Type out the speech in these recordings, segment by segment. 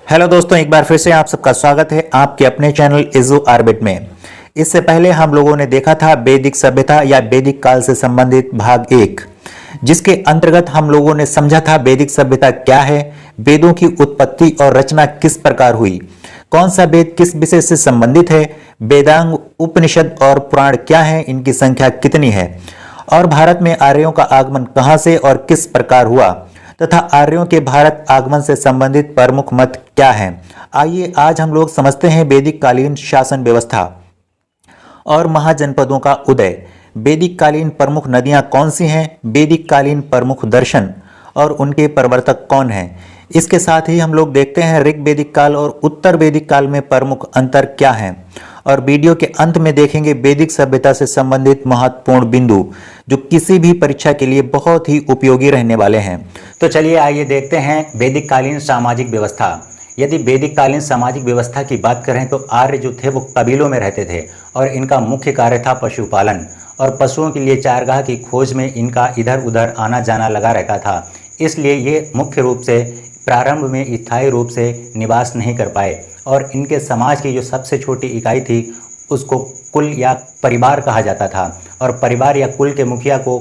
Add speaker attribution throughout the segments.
Speaker 1: Hello दोस्तों, एक बार फिर से आप सबका स्वागत है आपके अपने चैनल इजू ऑर्बिट में। इससे पहले हम लोगों ने देखा था वैदिक सभ्यता या वैदिक काल से संबंधित भाग 1, जिसके अंतर्गत हम लोगों ने समझा था वैदिक सभ्यता क्या है, वेदों की उत्पत्ति और रचना किस प्रकार हुई, कौन सा वेद किस विषय से संबंधित है, वेदांग, उपनिषद और पुराण क्या है, इनकी संख्या कितनी है, और भारत में आर्यों का आगमन कहां से और किस प्रकार हुआ तथा आर्यों के भारत आगमन से संबंधित प्रमुख मत क्या हैं। आइए आज हम लोग समझते हैं वैदिक कालीन शासन व्यवस्था और महाजनपदों का उदय। वैदिक कालीन प्रमुख नदियां कौन सी हैं, वैदिक कालीन प्रमुख दर्शन और उनके प्रवर्तक कौन हैं। इसके साथ ही हम लोग देखते हैं ऋग वैदिक काल और उत्तर वैदिक काल में प्रमुख अंतर क्या हैं, और वीडियो के अंत में देखेंगे वैदिक सभ्यता से संबंधित महत्वपूर्ण बिंदु जो किसी भी परीक्षा के लिए बहुत ही उपयोगी रहने वाले हैं। तो चलिए आइए देखते हैं वैदिक कालीन सामाजिक व्यवस्था। यदि वैदिक कालीन सामाजिक व्यवस्था की बात करें तो आर्य जो थे वो कबीलों में रहते थे और इनका मुख्य कार्य था पशुपालन, और पशुओं के लिए चारगाह की खोज में इनका इधर उधर आना जाना लगा रहता था। इसलिए ये मुख्य रूप से प्रारंभ में स्थायी रूप से निवास नहीं कर पाए, और इनके समाज की जो सबसे छोटी इकाई थी उसको कुल या परिवार कहा जाता था, और परिवार या कुल के मुखिया को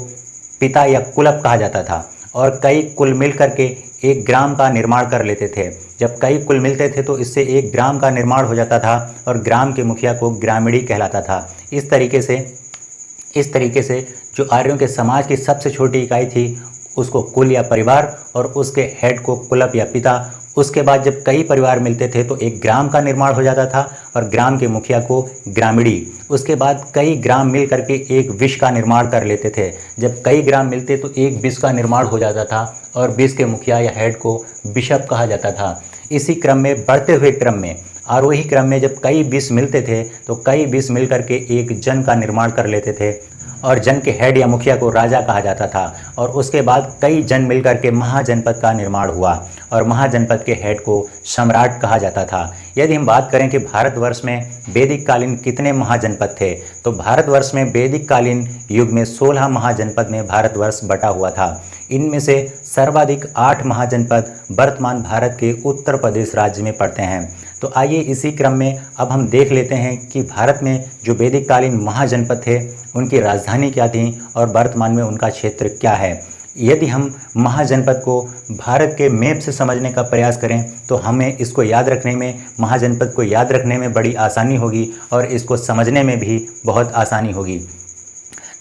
Speaker 1: पिता या कुलप कहा जाता था। और कई कुल मिल करके एक ग्राम का निर्माण कर लेते थे। जब कई कुल मिलते थे तो इससे एक ग्राम का निर्माण हो जाता था और ग्राम के मुखिया को ग्रामीणी कहलाता था। इस तरीके से जो आर्यों के समाज की सबसे छोटी इकाई थी उसको कुल या परिवार, और उसके हेड को कुलप या पिता। उसके बाद जब कई परिवार मिलते थे तो एक ग्राम का निर्माण हो जाता था और ग्राम के मुखिया को ग्रामीणी। उसके बाद कई ग्राम मिल करके एक विष का निर्माण कर लेते थे। जब कई ग्राम मिलते तो एक विष का निर्माण हो जाता था और विष के मुखिया या हेड को बिशप कहा जाता था। इसी क्रम में बढ़ते हुए क्रम में आरोही क्रम में जब कई विष मिलते थे तो कई विष मिल करके एक जन का निर्माण कर लेते थे, और जन के हेड या मुखिया को राजा कहा जाता था। और उसके बाद कई जन मिलकर के महाजनपद का निर्माण हुआ और महाजनपद के हेड को सम्राट कहा जाता था। यदि हम बात करें कि भारतवर्ष में वैदिक कालीन कितने महाजनपद थे, तो भारतवर्ष में वैदिक कालीन युग में 16 महाजनपद में भारतवर्ष बटा हुआ था। इनमें से सर्वाधिक 8 महाजनपद वर्तमान भारत के उत्तर प्रदेश राज्य में पड़ते हैं। तो आइए इसी क्रम में अब हम देख लेते हैं कि भारत में जो वैदिक कालीन महाजनपद थे उनकी राजधानी क्या थी और वर्तमान में उनका क्षेत्र क्या है। यदि हम महाजनपद को भारत के मैप से समझने का प्रयास करें तो हमें इसको याद रखने में, महाजनपद को याद रखने में बड़ी आसानी होगी और इसको समझने में भी बहुत आसानी होगी।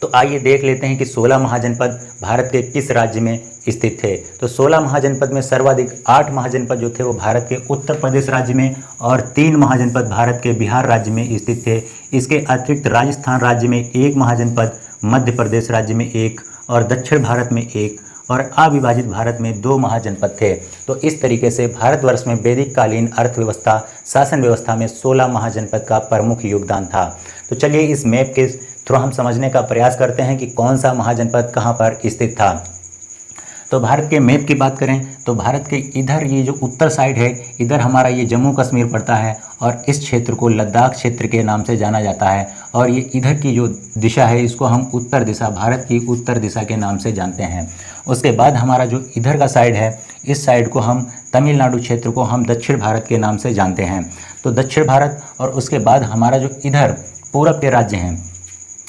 Speaker 1: तो आइए देख लेते हैं कि 16 महाजनपद भारत के किस राज्य में स्थित थे। तो 16 महाजनपद में सर्वाधिक 8 महाजनपद जो थे वो भारत के उत्तर प्रदेश राज्य में और 3 महाजनपद भारत के बिहार राज्य में स्थित थे। इसके अतिरिक्त राजस्थान राज्य में 1 महाजनपद, मध्य प्रदेश राज्य में 1 और दक्षिण भारत में 1 और अविभाजित भारत में 2 महाजनपद थे। तो इस तरीके से भारतवर्ष में वैदिक कालीन अर्थव्यवस्था, शासन व्यवस्था में 16 महाजनपद का प्रमुख योगदान था। तो चलिए इस मैप के थ्रू हम समझने का प्रयास करते हैं कि कौन सा महाजनपद कहाँ पर स्थित था। तो भारत के मैप की बात करें तो भारत के इधर ये जो उत्तर साइड है, इधर हमारा ये जम्मू कश्मीर पड़ता है और इस क्षेत्र को लद्दाख क्षेत्र के नाम से जाना जाता है। और ये इधर की जो दिशा है इसको हम उत्तर दिशा, भारत की उत्तर दिशा के नाम से जानते हैं। उसके बाद हमारा जो इधर का साइड है, इस साइड को हम तमिलनाडु क्षेत्र को हम दक्षिण भारत के नाम से जानते हैं। तो दक्षिण भारत, और उसके बाद हमारा जो इधर पूरब के राज्य हैं,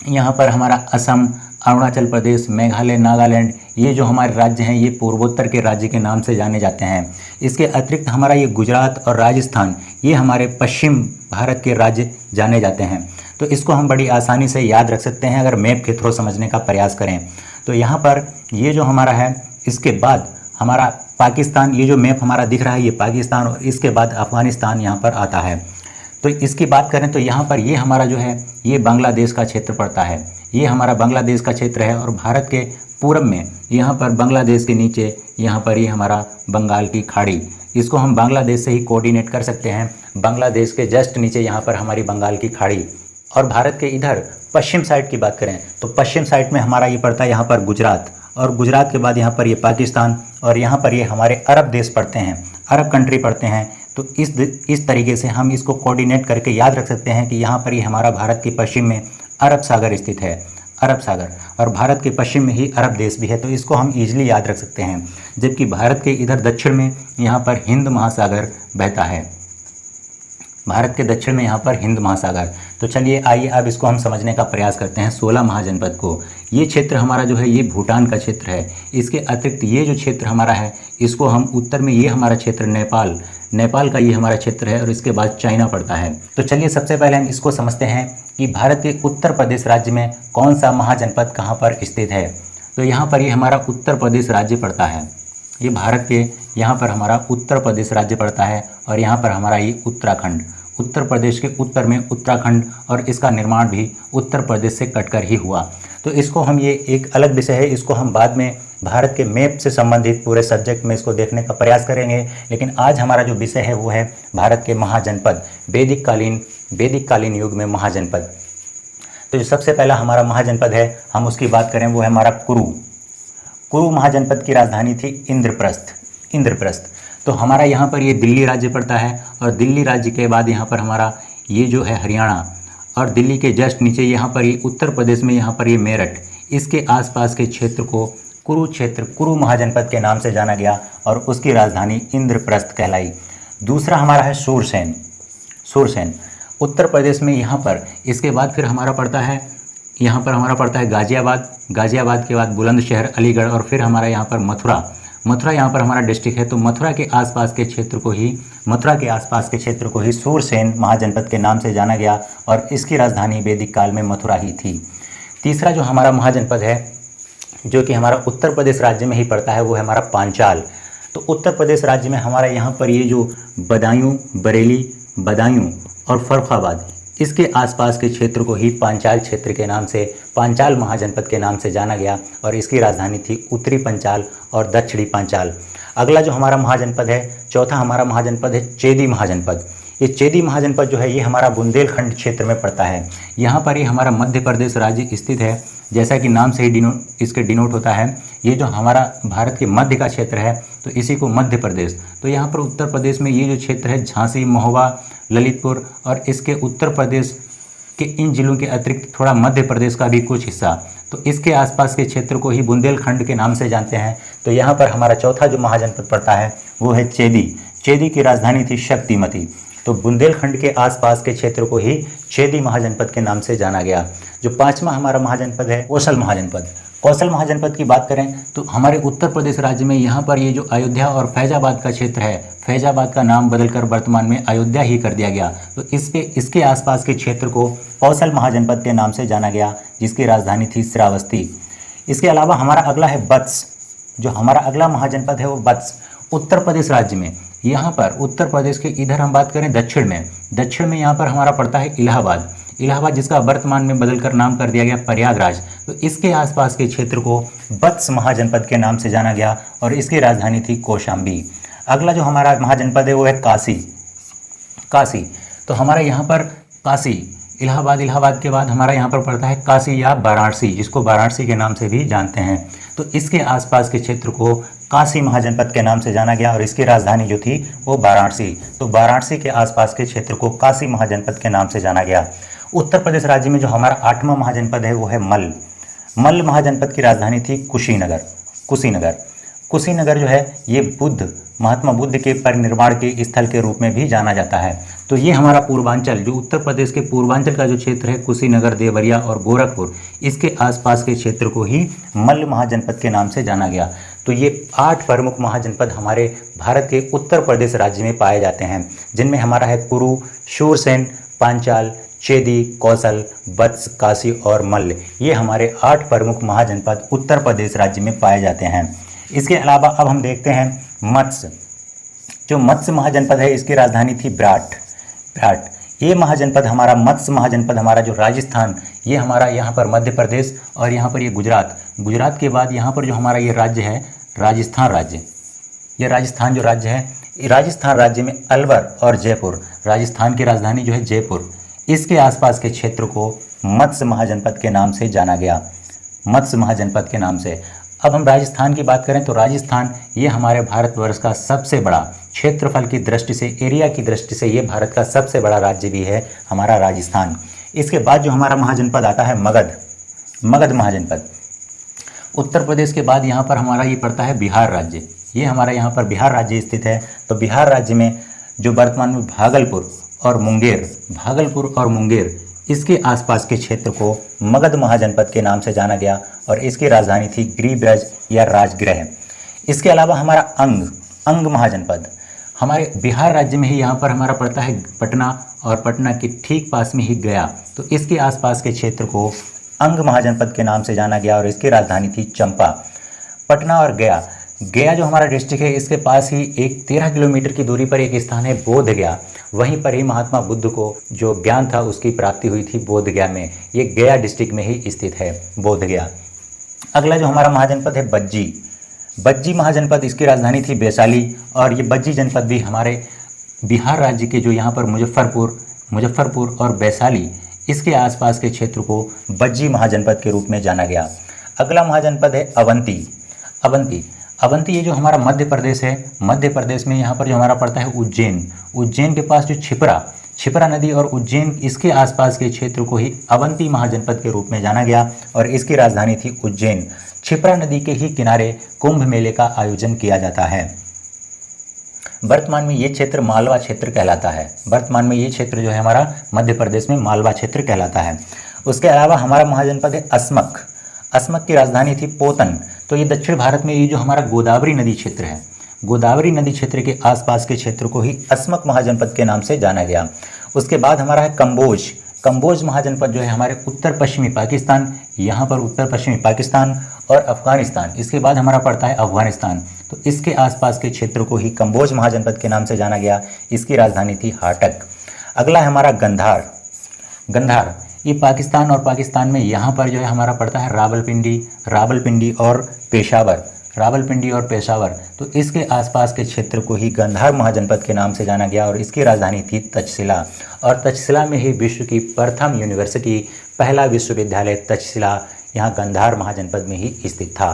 Speaker 1: यहाँ पर हमारा असम, अरुणाचल प्रदेश, मेघालय, नागालैंड, ये जो हमारे राज्य हैं ये पूर्वोत्तर के राज्य के नाम से जाने जाते हैं। इसके अतिरिक्त हमारा ये गुजरात और राजस्थान, ये हमारे पश्चिम भारत के राज्य जाने जाते हैं। तो इसको हम बड़ी आसानी से याद रख सकते हैं अगर मैप के थ्रू समझने का प्रयास करें। तो यहाँ पर ये जो हमारा है, इसके बाद हमारा पाकिस्तान, ये जो मैप हमारा दिख रहा है ये पाकिस्तान, और इसके बाद अफगानिस्तान यहाँ पर आता है। तो इसकी बात करें तो यहाँ पर ये हमारा जो है ये बांग्लादेश का क्षेत्र पड़ता है। ये हमारा बांग्लादेश का क्षेत्र है, और भारत के पूरब में यहाँ पर बांग्लादेश के नीचे यहाँ पर ये हमारा बंगाल की खाड़ी, इसको हम बांग्लादेश से ही कोऑर्डिनेट कर सकते हैं। बांग्लादेश के जस्ट नीचे यहाँ पर हमारी बंगाल की खाड़ी। और भारत के इधर पश्चिम साइड की बात करें तो पश्चिम साइड में हमारा ये पड़ता है यहाँ पर गुजरात, और गुजरात के बाद यहाँ पर ये पाकिस्तान, और यहाँ पर ये हमारे अरब देश पड़ते हैं, अरब कंट्री पड़ते हैं। तो इस तरीके से हम इसको कोऑर्डिनेट करके याद रख सकते हैं कि यहाँ पर ये हमारा भारत के पश्चिम में अरब सागर स्थित है। अरब सागर, और भारत के पश्चिम में ही अरब देश भी है, तो इसको हम ईजिली याद रख सकते हैं। जबकि भारत के इधर दक्षिण में यहाँ पर हिंद महासागर बहता है, भारत के दक्षिण में यहाँ पर हिंद महासागर। तो चलिए आइए अब इसको हम समझने का प्रयास करते हैं 16 महाजनपद को। ये क्षेत्र हमारा जो है ये भूटान का क्षेत्र है। इसके अतिरिक्त ये जो क्षेत्र हमारा है इसको हम उत्तर में, ये हमारा क्षेत्र नेपाल का ये हमारा क्षेत्र है, और इसके बाद चाइना पड़ता है। तो चलिए सबसे पहले हम इसको समझते हैं कि भारत के उत्तर प्रदेश राज्य में कौन सा महाजनपद कहाँ पर स्थित है। तो यहाँ पर ये हमारा उत्तर प्रदेश राज्य पड़ता है, ये भारत के यहाँ पर हमारा उत्तर प्रदेश राज्य पड़ता है, और यहाँ पर हमारा ये उत्तराखंड, उत्तर प्रदेश के उत्तर में उत्तराखंड, और इसका निर्माण भी उत्तर प्रदेश से कटकर ही हुआ। तो इसको हम, ये एक अलग विषय है, इसको हम बाद में भारत के मैप से संबंधित पूरे सब्जेक्ट में इसको देखने का प्रयास करेंगे। लेकिन आज हमारा जो विषय है वो है भारत के महाजनपद, वैदिक कालीन युग में महाजनपद। तो जो सबसे पहला हमारा महाजनपद है हम उसकी बात करें वो है हमारा कुरु महाजनपद की राजधानी थी इंद्रप्रस्थ। तो हमारा यहाँ पर ये दिल्ली राज्य पड़ता है, और दिल्ली राज्य के बाद यहाँ पर हमारा ये जो है हरियाणा, और दिल्ली के जस्ट नीचे यहाँ पर ये उत्तर प्रदेश में यहाँ पर ये मेरठ, इसके आसपास के क्षेत्र को कुरु महाजनपद के नाम से जाना गया, और उसकी राजधानी इंद्रप्रस्थ कहलाई। दूसरा हमारा है सूरसेन, उत्तर प्रदेश में यहाँ पर। इसके बाद फिर हमारा पड़ता है, यहाँ पर हमारा पड़ता है गाजियाबाद के बाद बुलंदशहर, अलीगढ़, और फिर हमारा यहाँ पर मथुरा यहाँ पर हमारा डिस्ट्रिक्ट है। तो मथुरा के आसपास के क्षेत्र को ही सूरसेन महाजनपद के नाम से जाना गया, और इसकी राजधानी वैदिक काल में मथुरा ही थी। तीसरा जो हमारा महाजनपद है जो कि हमारा उत्तर प्रदेश राज्य में ही पड़ता है वो है हमारा पांचाल। तो उत्तर प्रदेश राज्य में हमारा यहाँ पर ये जो बरेली, बदायूं और फर्रुखाबाद, इसके आसपास के क्षेत्र को ही पांचाल क्षेत्र के नाम से, पांचाल महाजनपद के नाम से जाना गया, और इसकी राजधानी थी उत्तरी पंचाल और दक्षिणी पांचाल। अगला जो हमारा महाजनपद है, चौथा हमारा महाजनपद है चेदी महाजनपद। ये चेदी महाजनपद जो है ये हमारा बुंदेलखंड क्षेत्र में पड़ता है। यहाँ पर ये हमारा मध्य प्रदेश राज्य स्थित है, जैसा कि नाम से ही इसके डिनोट होता है। ये जो हमारा भारत के मध्य का क्षेत्र है तो इसी को मध्य प्रदेश। तो यहाँ पर उत्तर प्रदेश में ये जो क्षेत्र है झांसी, महोबा, ललितपुर, और इसके उत्तर प्रदेश के इन जिलों के अतिरिक्त थोड़ा मध्य प्रदेश का भी कुछ हिस्सा, तो इसके आसपास के क्षेत्र को ही बुंदेलखंड के नाम से जानते हैं। तो यहाँ पर हमारा चौथा जो महाजनपद पड़ता है वो है चेदी की राजधानी थी शक्तिमती। तो बुंदेलखंड के आसपास के क्षेत्र को ही चेदी महाजनपद के नाम से जाना गया। जो पांचवा हमारा महाजनपद है कौशल महाजनपद की बात करें तो हमारे उत्तर प्रदेश राज्य में यहाँ पर ये जो अयोध्या और फैजाबाद का क्षेत्र है, फैजाबाद का नाम बदलकर वर्तमान में अयोध्या ही कर दिया गया। तो इसके आसपास के क्षेत्र को कौशल महाजनपद के नाम से जाना गया, जिसकी राजधानी थी श्रावस्ती। इसके अलावा हमारा अगला है वत्स। जो हमारा अगला महाजनपद है वो वत्स, उत्तर प्रदेश राज्य में। यहाँ पर उत्तर प्रदेश के इधर हम बात करें दक्षिण में यहाँ पर हमारा पड़ता है इलाहाबाद, जिसका वर्तमान में बदलकर नाम कर दिया गया प्रयागराज। तो इसके आसपास के क्षेत्र को वत्स महाजनपद के नाम से जाना गया और इसकी राजधानी थी कौशाम्बी। अगला जो हमारा महाजनपद है वो है काशी। तो हमारा यहाँ पर काशी, इलाहाबाद के बाद हमारा यहाँ पर पड़ता है काशी या वाराणसी, जिसको वाराणसी के नाम से भी जानते हैं। तो इसके आसपास के क्षेत्र को काशी महाजनपद के नाम से जाना गया और इसकी राजधानी जो थी वो वाराणसी। तो वाराणसी के आसपास के क्षेत्र को काशी महाजनपद के नाम से जाना गया। उत्तर प्रदेश राज्य में जो हमारा आठवां महाजनपद है वो है मल्ल महाजनपद की राजधानी थी कुशीनगर जो है ये महात्मा बुद्ध के परिनिर्वाण के स्थल के रूप में भी जाना जाता है। तो ये हमारा पूर्वांचल, जो उत्तर प्रदेश के पूर्वांचल का जो क्षेत्र है, कुशीनगर, देवरिया और गोरखपुर, इसके आसपास के क्षेत्र को ही मल्ल महाजनपद के नाम से जाना गया। तो ये 8 प्रमुख महाजनपद हमारे भारत के उत्तर प्रदेश राज्य में पाए जाते हैं, जिनमें हमारा है कुरु, शूरसेन, पांचाल, चेदी, कौशल, वत्स, काशी और मल्ल। ये हमारे 8 प्रमुख महाजनपद उत्तर प्रदेश राज्य में पाए जाते हैं। इसके अलावा अब हम देखते हैं मत्स्य। जो मत्स्य महाजनपद है इसकी राजधानी थी विराट। ये महाजनपद हमारा मत्स्य महाजनपद हमारा जो राजस्थान, ये हमारा यहाँ पर मध्य प्रदेश और यहाँ पर ये गुजरात के बाद यहाँ पर जो हमारा ये राज्य है राजस्थान राज्य। ये राजस्थान जो राज्य है, राजस्थान राज्य में अलवर और जयपुर, राजस्थान की राजधानी जो है जयपुर, इसके आसपास के क्षेत्र को मत्स्य महाजनपद के नाम से जाना गया, मत्स्य महाजनपद के नाम से। अब हम राजस्थान की बात करें तो राजस्थान ये हमारे भारतवर्ष का सबसे बड़ा, क्षेत्रफल की दृष्टि से, एरिया की दृष्टि से ये भारत का सबसे बड़ा राज्य भी है हमारा राजस्थान। इसके बाद जो हमारा महाजनपद आता है मगध महाजनपद। उत्तर प्रदेश के बाद यहाँ पर हमारा ये पड़ता है बिहार राज्य। ये हमारा यहाँ पर बिहार राज्य स्थित है। तो बिहार राज्य में जो वर्तमान में भागलपुर और मुंगेर इसके आसपास के क्षेत्र को मगध महाजनपद के नाम से जाना गया और इसकी राजधानी थी गिरिब्रज या राजगृह। इसके अलावा हमारा अंग महाजनपद हमारे बिहार राज्य में ही यहाँ पर हमारा पड़ता है पटना, और पटना के ठीक पास में ही गया। तो इसके आसपास के क्षेत्र को अंग महाजनपद के नाम से जाना गया और इसकी राजधानी थी चंपा। पटना और गया जो हमारा डिस्ट्रिक्ट है, इसके पास ही एक 13 किलोमीटर की दूरी पर एक स्थान है बोध गया। वहीं पर ही महात्मा बुद्ध को जो ज्ञान था उसकी प्राप्ति हुई थी बोध गया में। ये गया डिस्ट्रिक्ट में ही स्थित है बोध गया। अगला जो हमारा महाजनपद है बज्जी महाजनपद, इसकी राजधानी थी वैशाली। और ये बज्जी जनपद भी हमारे बिहार राज्य के जो यहाँ पर मुजफ्फरपुर और वैशाली इसके आसपास के क्षेत्र को बज्जी महाजनपद के रूप में जाना गया। अगला महाजनपद है अवंती ये जो हमारा मध्य प्रदेश है, मध्य प्रदेश में यहाँ पर जो हमारा पड़ता है उज्जैन के पास जो छिपरा नदी और उज्जैन इसके आसपास के क्षेत्र को ही अवंती महाजनपद के रूप में जाना गया और इसकी राजधानी थी उज्जैन। छिपरा नदी के ही किनारे कुंभ मेले का आयोजन किया जाता है। वर्तमान में ये क्षेत्र मालवा क्षेत्र कहलाता है। वर्तमान में ये क्षेत्र जो है हमारा मध्य प्रदेश में मालवा क्षेत्र कहलाता है। उसके अलावा हमारा महाजनपद है असमक की राजधानी थी पोतन। तो ये दक्षिण भारत में ये जो हमारा गोदावरी नदी क्षेत्र है, गोदावरी नदी क्षेत्र के आसपास के क्षेत्र को ही असमक महाजनपद के नाम से जाना गया। उसके बाद हमारा है कंबोज महाजनपद जो है हमारे उत्तर पश्चिमी पाकिस्तान, यहाँ पर उत्तर पश्चिमी पाकिस्तान और अफगानिस्तान, इसके बाद हमारा पड़ता है अफगानिस्तान। तो इसके आसपास के क्षेत्र को ही कंबोज महाजनपद के नाम से जाना गया। इसकी राजधानी थी हाटक। अगला है हमारा गंधार ये पाकिस्तान और पाकिस्तान में यहाँ पर जो है हमारा पड़ता है रावलपिंडी और पेशावर। तो इसके आसपास के क्षेत्र को ही गंधार महाजनपद के नाम से जाना गया और इसकी राजधानी थी तक्षशिला। और तक्षशिला में ही विश्व की प्रथम यूनिवर्सिटी, पहला विश्वविद्यालय तक्षशिला यहाँ गंधार महाजनपद में ही स्थित था।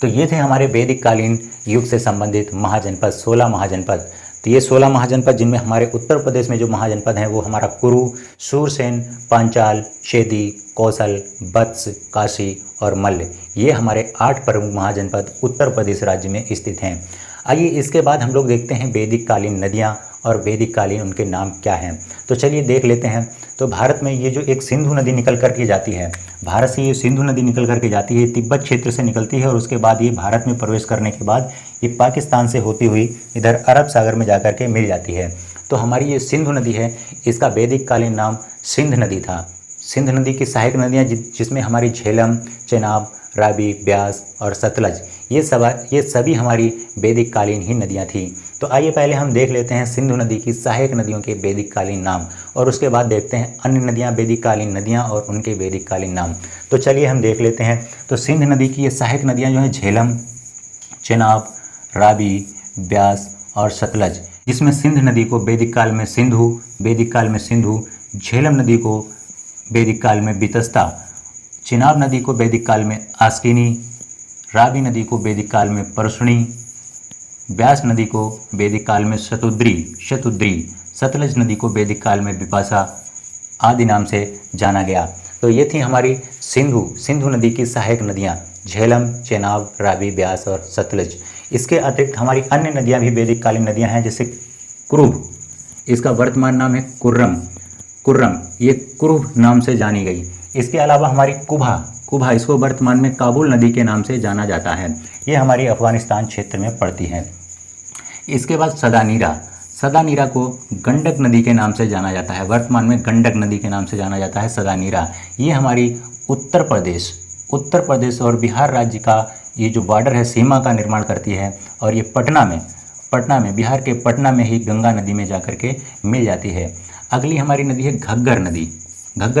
Speaker 1: तो ये थे हमारे वैदिक कालीन युग से संबंधित महाजनपद, 16 महाजनपद। तो ये 16 महाजनपद जिनमें हमारे उत्तर प्रदेश में जो महाजनपद हैं वो हमारा कुरु, शूरसेन, पांचाल, शेदी, कौशल, वत्स, काशी और मल्ल, ये हमारे 8 प्रमुख महाजनपद उत्तर प्रदेश राज्य में स्थित हैं। आइए इसके बाद हम लोग देखते हैं वैदिक कालीन नदियाँ और वैदिक कालीन उनके नाम क्या हैं। तो चलिए देख लेते हैं। तो भारत में ये जो एक सिंधु नदी निकल करके जाती है, भारत से ये सिंधु नदी निकल करके जाती है, तिब्बत क्षेत्र से निकलती है और उसके बाद ये भारत में प्रवेश करने के बाद ये पाकिस्तान से होती हुई इधर अरब सागर में जाकर के मिल जाती है। तो हमारी ये सिंधु नदी है, इसका वैदिक कालीन नाम सिंध नदी था। सिंध नदी की सहायक नदियाँ जिसमें हमारी झेलम, चेनाब, रावी, ब्यास और सतलज ये सभी हमारी वैदिक कालीन ही नदियाँ थीं। तो आइए पहले हम देख लेते हैं सिंधु नदी की सहायक नदियों के वैदिक कालीन नाम और उसके बाद देखते हैं अन्य नदियाँ, वैदिक कालीन नदियाँ और उनके वैदिक कालीन नाम। तो चलिए हम देख लेते हैं। तो सिंध नदी की ये सहायक नदियाँ जो हैं झेलम, चेनाब, रावी, ब्यास और सतलज, जिसमें सिंध नदी को वैदिक काल में सिंधु, झेलम नदी को वैदिक काल में बितस्ता, चेनाब नदी को वैदिक काल में आस्किनी, रावी नदी को वैदिक काल में परसुणी, ब्यास नदी को वैदिक काल में शतुद्री, सतलज नदी को वैदिक काल में विपाशा आदि नाम से जाना गया। तो ये थी हमारी सिंधु नदी की सहायक नदियाँ झेलम, चेनाब, रावी, ब्यास और सतलज। इसके अतिरिक्त हमारी अन्य नदियाँ भी वैदिक कालीन नदियाँ हैं, जैसे कुरुब, इसका वर्तमान नाम है कुर्रम, ये कुरुब नाम से जानी गई। इसके अलावा हमारी कुभा, इसको वर्तमान में काबुल नदी के नाम से जाना जाता है। ये हमारी अफगानिस्तान क्षेत्र में पड़ती है। इसके बाद सदानीरा को गंडक नदी के नाम से जाना जाता है। वर्तमान में गंडक नदी के नाम से जाना जाता है सदानीरा। ये हमारी उत्तर प्रदेश और बिहार राज्य का ये जो बॉर्डर है, सीमा का निर्माण करती है और ये पटना में बिहार के पटना में ही गंगा नदी में जाकर के मिल जाती है। अगली हमारी नदी है घग्गर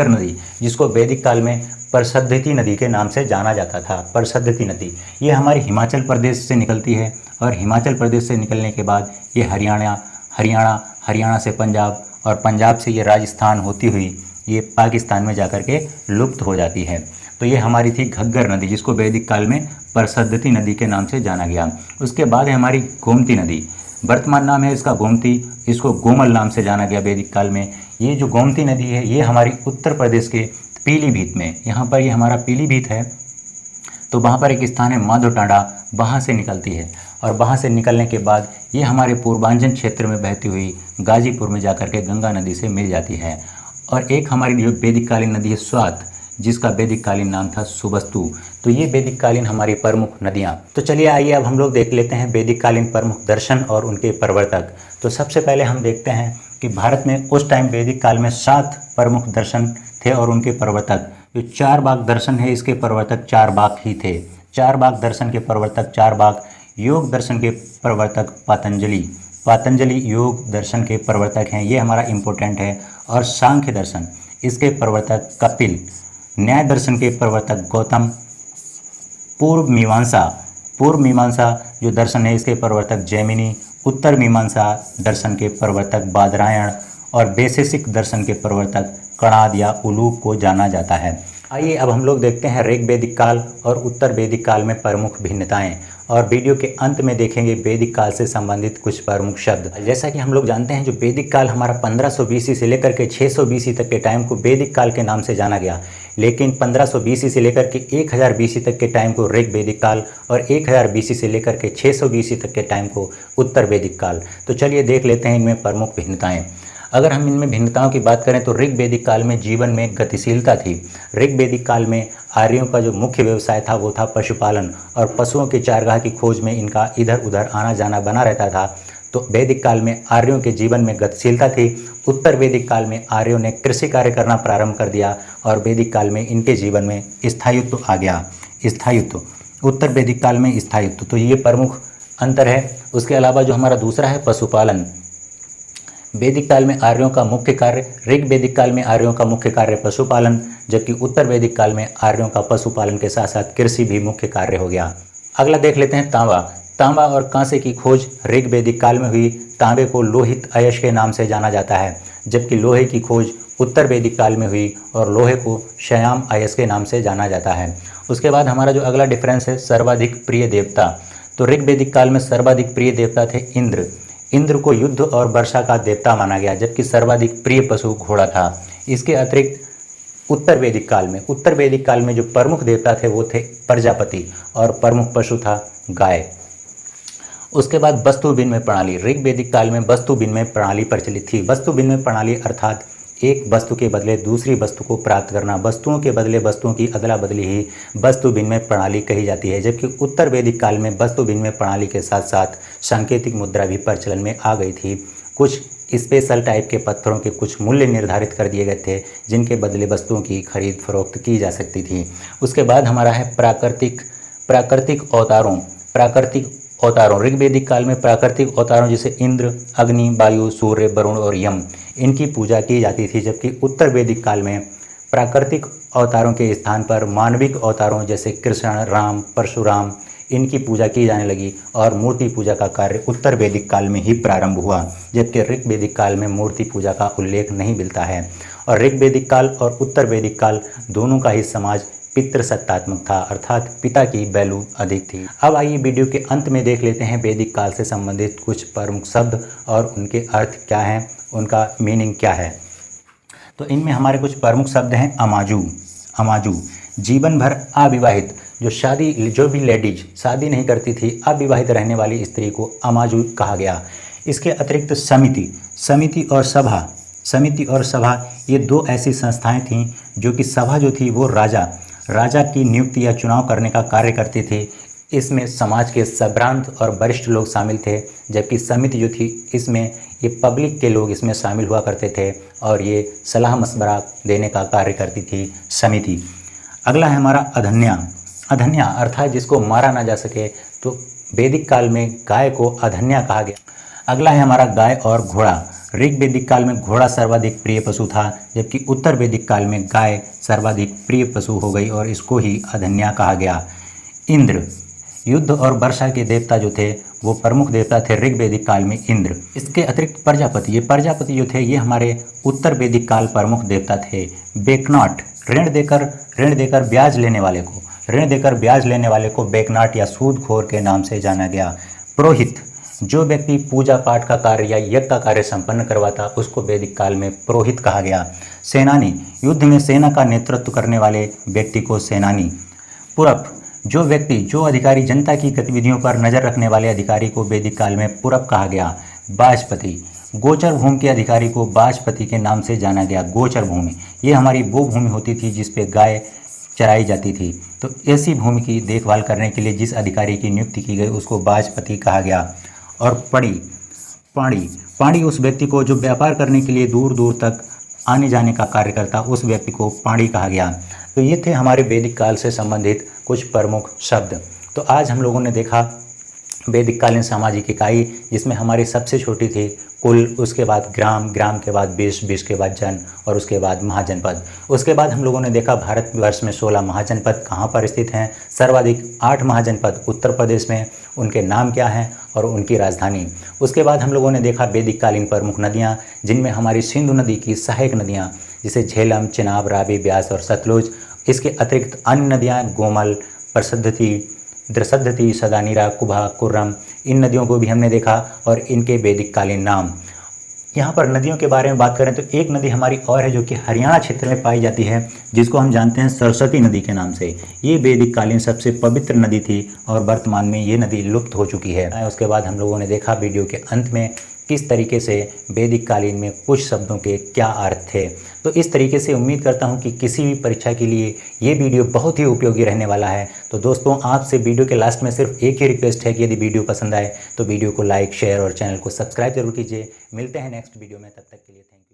Speaker 1: नदी, जिसको वैदिक काल में परसद्धति नदी के नाम से जाना जाता था। परसद्धति नदी ये हमारी हिमाचल प्रदेश से निकलती है और हिमाचल प्रदेश से निकलने के बाद ये हरियाणा से पंजाब और पंजाब से ये राजस्थान होती हुई ये पाकिस्तान में जाकर के लुप्त हो जाती है। तो ये हमारी थी घग्गर नदी, जिसको वैदिक काल में परसद्धति नदी के नाम से जाना गया। उसके बाद है हमारी गोमती नदी, वर्तमान नाम है इसका गोमती, इसको गोमल नाम से जाना गया वैदिक काल में। ये जो गोमती नदी है ये हमारी उत्तर प्रदेश के पीलीभीत में, यहाँ पर ये हमारा पीलीभीत है, तो वहाँ पर एक स्थान है माधोटांडा, वहाँ से निकलती है और वहाँ से निकलने के बाद ये हमारे पूर्वांचल क्षेत्र में बहती हुई गाजीपुर में जाकर के गंगा नदी से मिल जाती है। और एक हमारी जो वैदिक कालीन नदी है स्वात, जिसका वैदिक कालीन नाम था सुबस्तु। तो ये वैदिक कालीन हमारी प्रमुख नदियाँ। तो चलिए आइए अब हम लोग देख लेते हैं वैदिक कालीन प्रमुख दर्शन और उनके प्रवर्तक। तो सबसे पहले हम देखते हैं कि भारत में उस टाइम वैदिक काल में 7 प्रमुख दर्शन थे और उनके प्रवर्तक। जो चारबाग दर्शन है, इसके प्रवर्तक चारबाग ही थे। चारबाग दर्शन के प्रवर्तक चारबाग। योग दर्शन के प्रवर्तक पतंजलि। पतंजलि योग दर्शन के प्रवर्तक हैं, ये हमारा इम्पोर्टेंट है। और सांख्य दर्शन, इसके प्रवर्तक कपिल। न्याय दर्शन के प्रवर्तक गौतम। पूर्व मीमांसा जो दर्शन है, इसके प्रवर्तक जैमिनी। उत्तर मीमांसा दर्शन के प्रवर्तक बादरायण। और वैशेषिक दर्शन के प्रवर्तक कणाद या उलूक को जाना जाता है। आइए अब हम लोग देखते हैं ऋग वैदिक काल और उत्तर वैदिक काल में प्रमुख भिन्नताएं, और वीडियो के अंत में देखेंगे वैदिक काल से संबंधित कुछ प्रमुख शब्द। जैसा कि हम लोग जानते हैं, जो वैदिक काल हमारा 1500 BC से लेकर के 600 BC तक के टाइम को वैदिक काल के नाम से जाना गया, लेकिन 1500 BC से लेकर के 1000 BC तक के टाइम को ऋग वैदिक काल और 1000 BC से लेकर के 600 BC तक के टाइम को उत्तर वैदिक काल। तो चलिए देख लेते हैं इनमें प्रमुख भिन्नताएं। अगर हम इनमें भिन्नताओं की बात करें तो ऋग वैदिक काल में जीवन में गतिशीलता थी। ऋग वैदिक काल में आर्यों का जो मुख्य व्यवसाय था वो था पशुपालन, और पशुओं के चारगाह की खोज में इनका इधर उधर आना जाना बना रहता था। तो वैदिक काल में आर्यों के जीवन में गतिशीलता थी। उत्तर वैदिक काल में आर्यों ने कृषि कार्य करना प्रारंभ कर दिया और वैदिक काल में इनके जीवन में स्थायित्व आ गया। स्थायित्व, उत्तर वैदिक काल में स्थायित्व, तो ये प्रमुख अंतर है। उसके अलावा जो हमारा दूसरा है पशुपालन। वैदिक काल में आर्यों का मुख्य कार्य, ऋग वैदिक काल में आर्यों का मुख्य कार्य पशुपालन, जबकि उत्तर वैदिक काल में आर्यों का पशुपालन के साथ साथ कृषि भी मुख्य कार्य हो गया। अगला देख लेते हैं तांबा। तांबा और कांसे की खोज ऋग वैदिक काल में हुई। तांबे को लोहित अयश के नाम से जाना जाता है, जबकि लोहे की खोज उत्तर वैदिक काल में हुई और लोहे को श्याम अयस के नाम से जाना जाता है। उसके बाद हमारा जो अगला डिफरेंस है सर्वाधिक प्रिय देवता। तो ऋग वैदिक काल में सर्वाधिक प्रिय देवता थे इंद्र। इंद्र को युद्ध और वर्षा का देवता माना गया, जबकि सर्वाधिक प्रिय पशु घोड़ा था। इसके अतिरिक्त उत्तर वैदिक काल में जो प्रमुख देवता थे वो थे प्रजापति और प्रमुख पशु था गाय। उसके बाद वस्तु विनिमय प्रणाली। ऋग वैदिक काल में वस्तु विनिमय प्रणाली प्रचलित थी। वस्तु विनिमय प्रणाली अर्थात एक वस्तु के बदले दूसरी वस्तु को प्राप्त करना, वस्तुओं के बदले वस्तुओं की अदला बदली ही वस्तु विनिमय प्रणाली कही जाती है। जबकि उत्तर वैदिक काल में वस्तु विनिमय प्रणाली के साथ साथ सांकेतिक मुद्रा भी प्रचलन में आ गई थी। कुछ स्पेशल टाइप के पत्थरों के कुछ मूल्य निर्धारित कर दिए गए थे, जिनके बदले वस्तुओं की खरीद फरोख्त की जा सकती थी। उसके बाद हमारा है प्राकृतिक अवतारों। ऋग वैदिक काल में प्राकृतिक अवतारों जैसे इंद्र, अग्नि, वायु, सूर्य, वरुण और यम, इनकी पूजा की जाती थी। जबकि उत्तर वैदिक काल में प्राकृतिक अवतारों के स्थान पर मानविक अवतारों जैसे कृष्ण, राम, परशुराम, इनकी पूजा की जाने लगी और मूर्ति पूजा का कार्य उत्तर वैदिक काल में ही प्रारंभ हुआ, जबकि ऋग वैदिक काल में मूर्ति पूजा का उल्लेख नहीं मिलता है। और ऋग वैदिक काल और उत्तर वैदिक काल दोनों का ही समाज पितृसत्तात्मक था, अर्थात पिता की वैल्यू अधिक थी। अब आइए वीडियो के अंत में देख लेते हैं वैदिक काल से संबंधित कुछ प्रमुख शब्द और उनके अर्थ क्या हैं, उनका मीनिंग क्या है। तो इनमें हमारे कुछ प्रमुख शब्द हैं। अमाजू, जीवन भर अविवाहित, जो भी लेडीज शादी नहीं करती थी, अविवाहित रहने वाली स्त्री को अमाजू कहा गया। इसके अतिरिक्त समिति और सभा ये दो ऐसी संस्थाएं थीं जो कि सभा जो थी वो राजा की नियुक्ति या चुनाव करने का कार्य करती थी। इसमें समाज के संभ्रांत और वरिष्ठ लोग शामिल थे, जबकि समिति जो थी इसमें ये पब्लिक के लोग इसमें शामिल हुआ करते थे और ये सलाह मशवरा देने का कार्य करती थी समिति। अगला है हमारा अधन्या अर्थात जिसको मारा ना जा सके, तो वैदिक काल में गाय को अधन्या कहा गया। अगला है हमारा गाय और घोड़ा। ऋग वैदिक काल में घोड़ा सर्वाधिक प्रिय पशु था, जबकि उत्तर वैदिक काल में गाय सर्वाधिक प्रिय पशु हो गई और इसको ही अधन्या कहा गया। इंद्र, युद्ध और वर्षा के देवता जो थे वो प्रमुख देवता थे ऋग वैदिक काल में इंद्र। इसके अतिरिक्त प्रजापति जो थे ये हमारे उत्तर वैदिक काल प्रमुख देवता थे। बेकनॉट, ऋण देकर ब्याज लेने वाले को बेकनॉट या सूदखोर के नाम से जाना गया। पुरोहित, जो व्यक्ति पूजा पाठ का कार्य या यज्ञ का कार्य संपन्न करवाता उसको वैदिक काल में पुरोहित कहा गया। सेनानी, युद्ध में सेना का नेतृत्व करने वाले व्यक्ति को सेनानी। पुरप, जो अधिकारी जनता की गतिविधियों पर नजर रखने वाले अधिकारी को वैदिक काल में पुरप कहा गया। बाजपति, गोचर भूमि के अधिकारी को बाजपति के नाम से जाना गया। गोचर भूमि, ये हमारी वो भूमि होती थी जिस पे गाय चराई जाती थी, तो ऐसी भूमि की देखभाल करने के लिए जिस अधिकारी की नियुक्ति की गई उसको बाजपति कहा गया। और पाणी उस व्यक्ति को जो व्यापार करने के लिए दूर दूर तक आने जाने का कार्य करता, उस व्यक्ति को पाणी कहा गया। तो ये थे हमारे वैदिक काल से संबंधित कुछ प्रमुख शब्द। तो आज हम लोगों ने देखा वैदिक कालीन सामाजिक इकाई, जिसमें हमारी सबसे छोटी थी कुल, उसके बाद ग्राम, ग्राम के बाद 20 के बाद जन और उसके बाद महाजनपद। उसके बाद हम लोगों ने देखा भारतवर्ष में 16 महाजनपद कहाँ पर स्थित हैं। सर्वाधिक 8 महाजनपद उत्तर प्रदेश में, उनके नाम क्या हैं और उनकी राजधानी। उसके बाद हम लोगों ने देखा वैदिक कालीन प्रमुख नदियाँ, जिनमें हमारी सिंधु नदी की सहायक नदियाँ जैसे झेलम, चिनाब, रावी, ब्यास और सतलुज। इसके अतिरिक्त अन्य नदियाँ गोमल, द्रसद्धति, सदानीरा, कुभा, कुर्रम, इन नदियों को भी हमने देखा और इनके वैदिक कालीन नाम। यहाँ पर नदियों के बारे में बात करें तो एक नदी हमारी और है जो कि हरियाणा क्षेत्र में पाई जाती है, जिसको हम जानते हैं सरस्वती नदी के नाम से। ये वैदिक कालीन सबसे पवित्र नदी थी और वर्तमान में ये नदी लुप्त हो चुकी है। उसके बाद हम लोगों ने देखा वीडियो के अंत में किस तरीके से वैदिक कालीन में कुछ शब्दों के क्या अर्थ थे। तो इस तरीके से उम्मीद करता हूं कि किसी भी परीक्षा के लिए ये वीडियो बहुत ही उपयोगी रहने वाला है। तो दोस्तों, आपसे वीडियो के लास्ट में सिर्फ एक ही रिक्वेस्ट है कि यदि वीडियो पसंद आए तो वीडियो को लाइक, शेयर और चैनल को सब्सक्राइब जरूर कीजिए। मिलते हैं नेक्स्ट वीडियो में, तब तक के लिए थैंक यू।